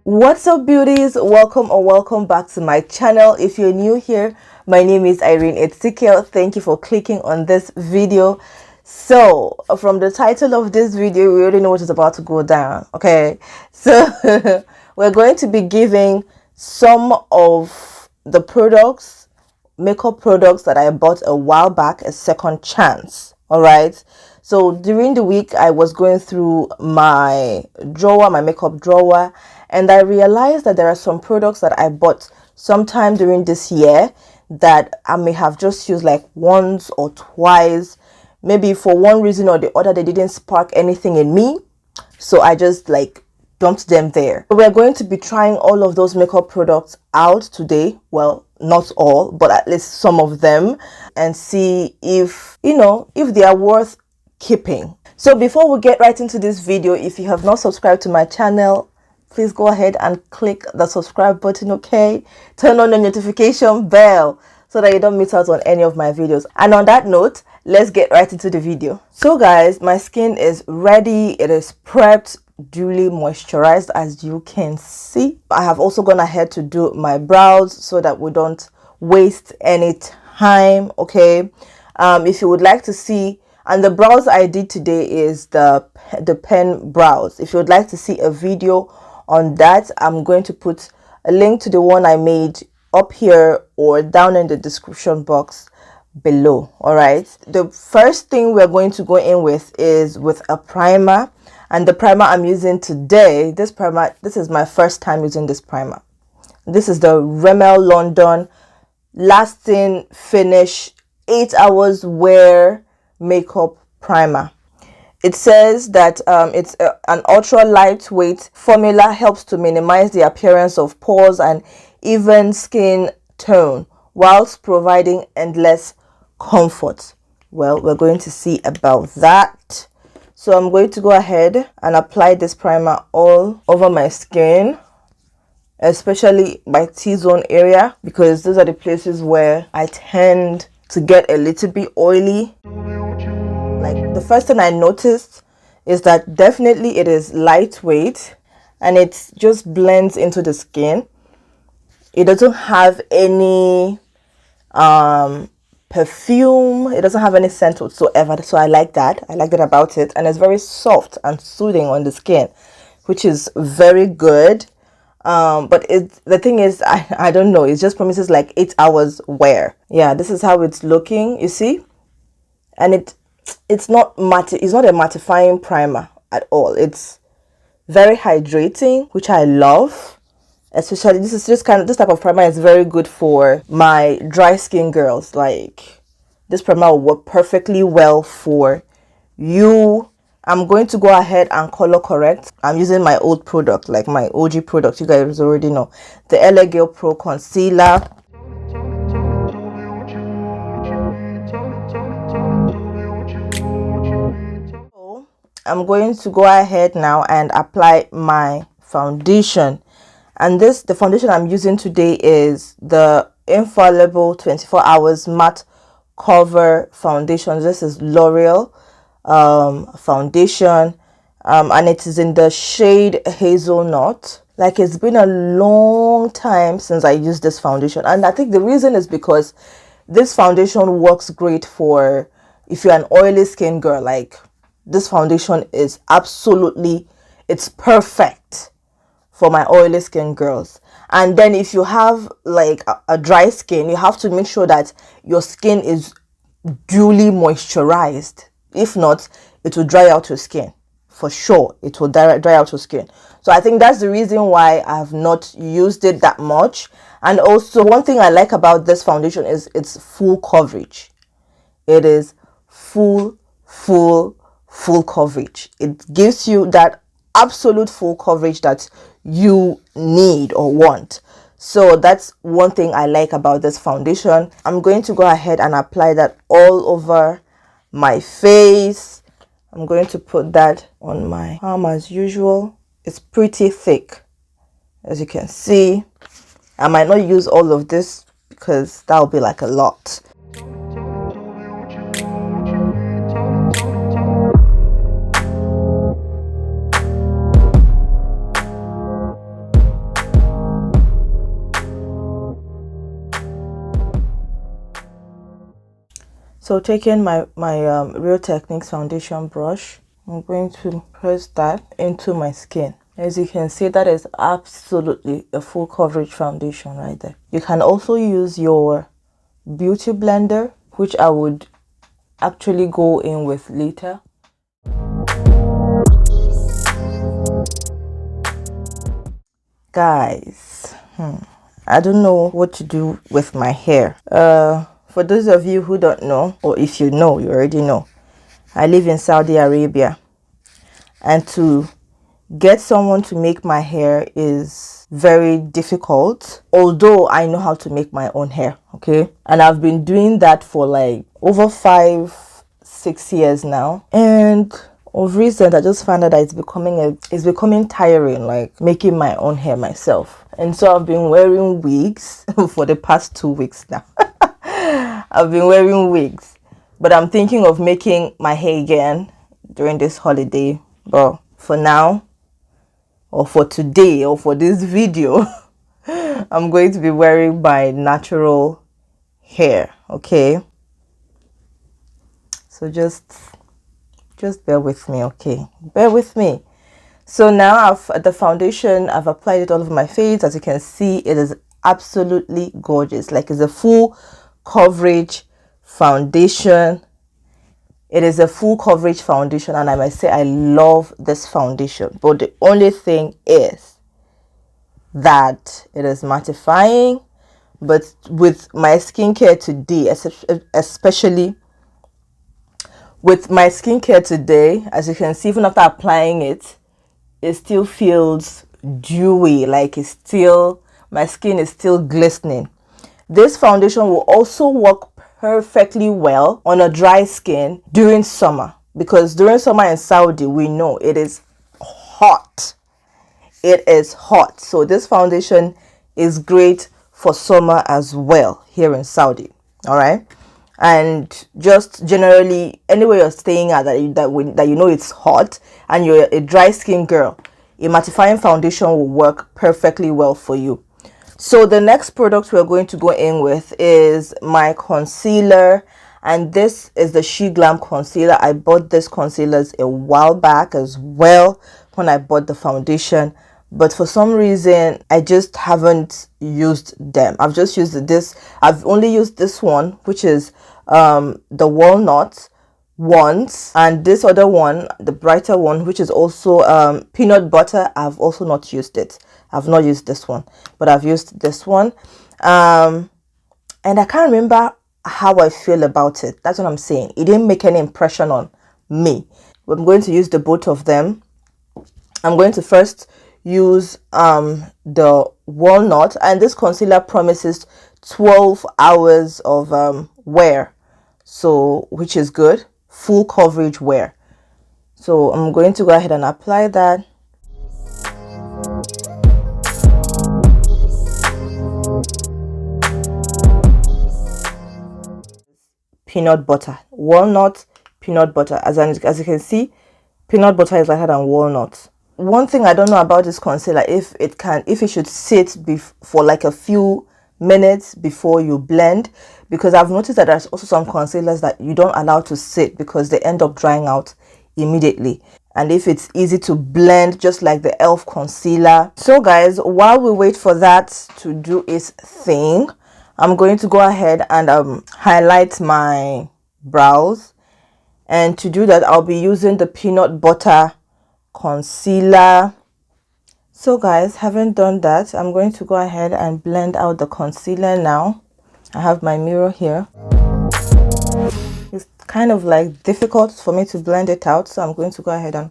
What's up, beauties? Welcome or welcome back to my channel. If you're new here, my name is Irene Ezekiel. Thank you for clicking on this video. So from the title of this video, we already know what is about to go down. Okay, so we're going to be giving some of the makeup products that I bought a while back a second chance. All right, so during the week I was going through my makeup drawer, and I realized that there are some products that I bought sometime during this year that I may have just used like once or twice. Maybe for one reason or the other, they didn't spark anything in me, so I just like dumped them there. We're going to be trying all of those makeup products out today. Well, not all, but at least some of them, and see if if they are worth keeping. So before we get right into this video, if you have not subscribed to my channel, please go ahead and click the subscribe button. Okay, turn on the notification bell so that you don't miss out on any of my videos. And on that note, let's get right into the video. So guys, my skin is ready. It is prepped, duly moisturized, as you can see. I have also gone ahead to do my brows so that we don't waste any time. Okay, if you would like to see, and the brows I did today is the pen brows. If you would like to see a video on that, I'm going to put a link to the one I made up here or down in the description box below. All right, the first thing we're going to go in with is with a primer, and the primer I'm using today, this is my first time using this primer. This is the Rimmel London Lasting Finish 8 hours wear makeup primer. It says that it's an ultra lightweight formula, helps to minimize the appearance of pores and even skin tone whilst providing endless comfort. Well, we're going to see about that. So I'm going to go ahead and apply this primer all over my skin, especially my T-zone area, because those are the places where I tend to get a little bit oily. Like, the first thing I noticed is that definitely it is lightweight and it just blends into the skin. It doesn't have any perfume. It doesn't have any scent whatsoever, so I like that about it. And it's very soft and soothing on the skin, which is very good. But the thing is, I don't know, it just promises like 8 hours wear. Yeah, this is how it's looking, you see. And it's not matte. It's not a mattifying primer at all. It's very hydrating, which I love. Especially this type of primer is very good for my dry skin girls. Like, this primer will work perfectly well for you. I'm going to go ahead and color correct. I'm using my old product, like my OG product. You guys already know, the LA Girl Pro Concealer. I'm going to go ahead now and apply my foundation, and the foundation I'm using today is the Infallible 24 Hours Matte Cover Foundation. This is L'Oreal foundation, and it is in the shade Hazelnut. Like, it's been a long time since I used this foundation, and I think the reason is because this foundation works great for if you're an oily skin girl. Like, this foundation is it's perfect for my oily skin girls. And then if you have like a dry skin, you have to make sure that your skin is duly moisturized. If not, it will dry out your skin. For sure, it will dry out your skin. So I think that's the reason why I have not used it that much. And also, one thing I like about this foundation is its full coverage. It is full coverage. It gives you that absolute full coverage that you need or want. So that's one thing I like about this foundation. I'm going to go ahead and apply that all over my face. I'm going to put that on my arm as usual. It's pretty thick, as you can see. I might not use all of this because that will be like a lot. So taking my Real Techniques foundation brush, I'm going to press that into my skin. As you can see, that is absolutely a full coverage foundation right there. You can also use your beauty blender, which I would actually go in with later. Guys, I don't know what to do with my hair. For those of you who don't know, or if you know, you already know, I live in Saudi Arabia, and to get someone to make my hair is very difficult, although I know how to make my own hair, okay? And I've been doing that for like over 5-6 years now, and of recent I just found out that it's becoming tiring, like making my own hair myself. And so I've been wearing wigs for the past 2 weeks now. I've been wearing wigs, but I'm thinking of making my hair again during this holiday. But for now, or for today, or for this video, I'm going to be wearing my natural hair, okay? So just bear with me, okay? Bear with me. So now the foundation, I've applied it all over my face. As you can see, it is absolutely gorgeous. Like, it's a full coverage foundation. It is a full coverage foundation, and I must say I love this foundation. But the only thing is that it is mattifying. But with my skincare today, especially with my skincare today, as you can see, even after applying it, it still feels dewy. Like, it's still, my skin is still glistening. This foundation will also work perfectly well on a dry skin during summer, because during summer in Saudi, we know it is hot. It is hot. So this foundation is great for summer as well here in Saudi. All right. And just generally, anywhere you're staying at that you know it's hot and you're a dry skin girl, a mattifying foundation will work perfectly well for you. So the next product we're going to go in with is my concealer, and this is the SheGlam concealer. I bought this concealers a while back as well when I bought the foundation, but for some reason I just haven't used them. I've just used this. I've only used this one, which is the walnut once, and this other one, the brighter one, which is also peanut butter. I've also not used it. I've not used this one, but I've used this one, and I can't remember how I feel about it. That's what I'm saying. It didn't make any impression on me. I'm going to use the both of them. I'm going to first use the walnut, and this concealer promises 12 hours of wear, so which is good, full coverage wear. So I'm going to go ahead and apply that. Peanut butter, walnut, peanut butter. As you can see, peanut butter is lighter than walnut. One thing I don't know about this concealer, if it should sit for like a few minutes before you blend, because I've noticed that there's also some concealers that you don't allow to sit because they end up drying out immediately. And if it's easy to blend, just like the e.l.f. concealer. So guys, while we wait for that to do its thing, I'm going to go ahead and highlight my brows. And to do that, I'll be using the peanut butter concealer. So guys, having done that, I'm going to go ahead and blend out the concealer now. I have my mirror here. It's kind of like difficult for me to blend it out, so I'm going to go ahead and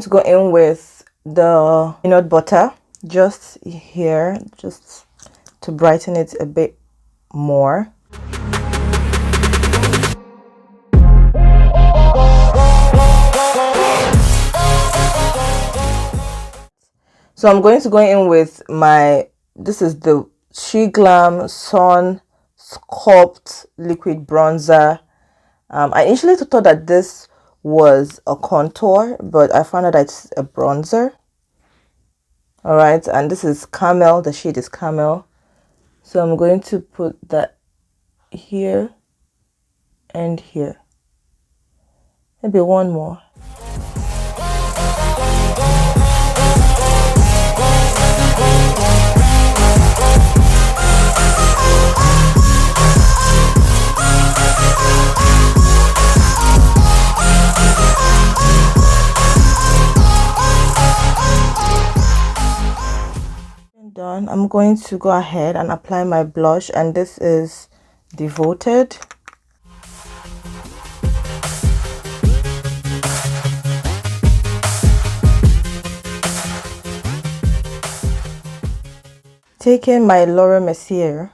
go in with the peanut butter just here, just to brighten it a bit more. So I'm going to go in with this is the SheGlam Sun Sculpt Liquid Bronzer. I initially thought that this was a contour, but I found out that it's a bronzer. All right, and this is Camel. The shade is Camel. So I'm going to put that here and here. Maybe one more. Done. I'm going to go ahead and apply my blush, and this is Devoted. Taking my Laura Mercier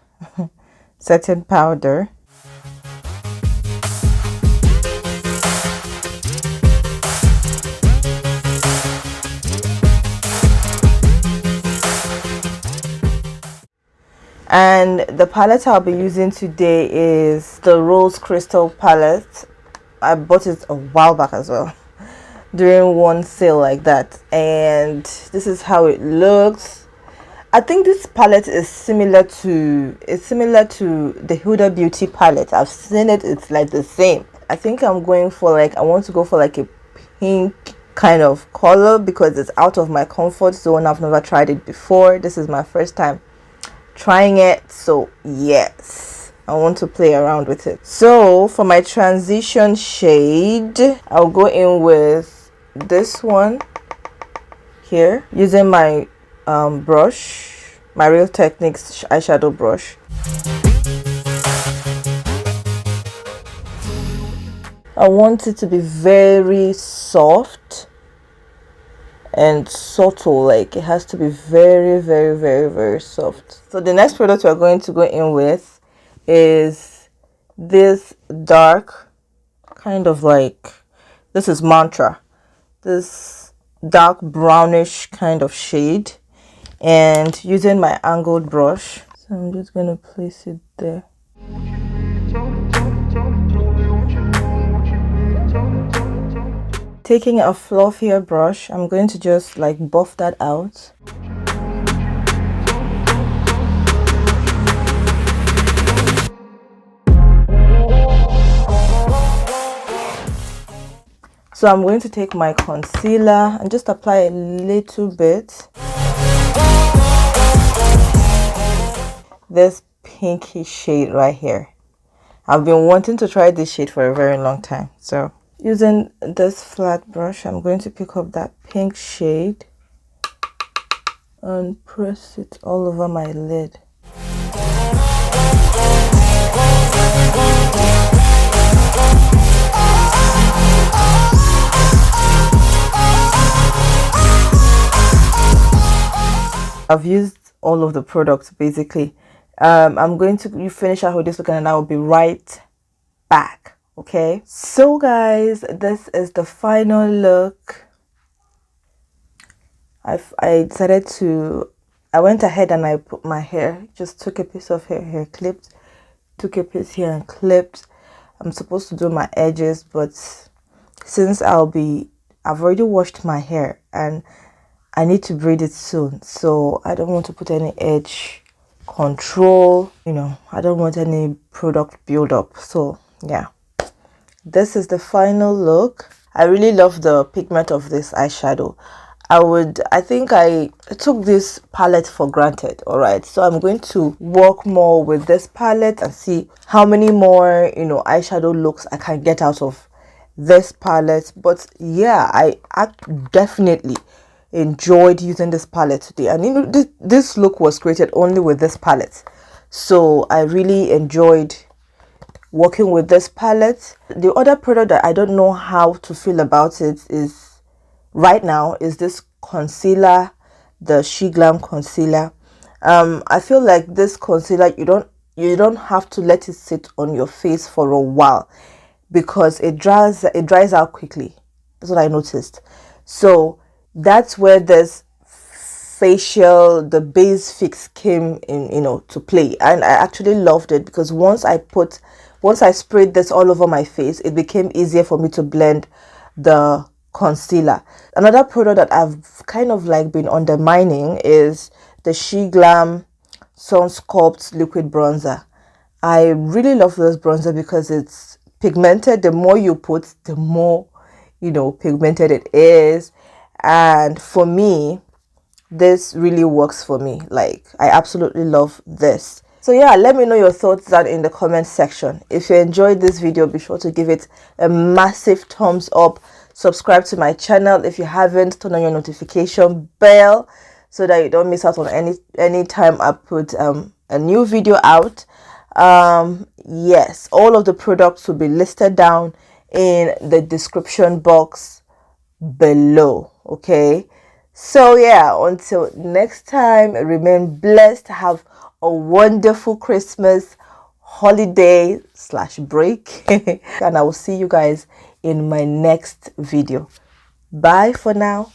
setting powder. And the palette I'll be using today is the Rose Crystal palette. I bought it a while back as well during one sale like that, and this is how it looks. I think this palette is similar to the Huda Beauty palette. I've seen it, it's like the same. I think I'm going for like, I want to go for like a pink kind of color because it's out of my comfort zone. I've never tried it before. This is my first time trying it, so yes, I want to play around with it. So for my transition shade, I'll go in with this one here using my brush, my Real Techniques eyeshadow brush. I want it to be very soft and subtle, like it has to be very, very, very, very soft. So the next product we're going to go in with is this dark kind of like, this is Mantra, this dark brownish kind of shade, and using my angled brush, so I'm just going to place it there. Taking a fluffier brush, I'm going to just like buff that out. So I'm going to take my concealer and just apply a little bit. This pinky shade right here. I've been wanting to try this shade for a very long time, so using this flat brush, I'm going to pick up that pink shade and press it all over my lid. I've used all of the products basically. I'm going to finish out with this look and I will be right back. Okay, so guys, this is the final look. I went ahead and I put my hair, just took a piece of hair clipped, took a piece here and clipped. I'm supposed to do my edges, but since I've already washed my hair and I need to braid it soon, so I don't want to put any edge control, I don't want any product buildup. So yeah, this is the final look. I really love the pigment of this eyeshadow. I think I took this palette for granted. All right, so I'm going to work more with this palette and see how many more eyeshadow looks I can get out of this palette. But yeah, I definitely enjoyed using this palette today, and this look was created only with this palette, so I really enjoyed working with this palette. The other product that I don't know how to feel about it is right now is this concealer, the SheGlam concealer. I feel like this concealer, you don't have to let it sit on your face for a while because it dries out quickly. That's what I noticed. So that's where this the base fix came in, to play, and I actually loved it because once I sprayed this all over my face, it became easier for me to blend the concealer. Another product that I've kind of like been undermining is the She Glam Sun Sculpt Liquid Bronzer. I really love this bronzer because it's pigmented. The more you put, the more, pigmented it is. And for me, this really works for me. Like, I absolutely love this. So yeah, let me know your thoughts down in the comment section. If you enjoyed this video, be sure to give it a massive thumbs up. Subscribe to my channel if you haven't. Turn on your notification bell so that you don't miss out on any time I put a new video out. Yes, all of the products will be listed down in the description box below. Okay, so yeah, until next time, remain blessed. Have a wonderful Christmas holiday / break and I will see you guys in my next video. Bye for now.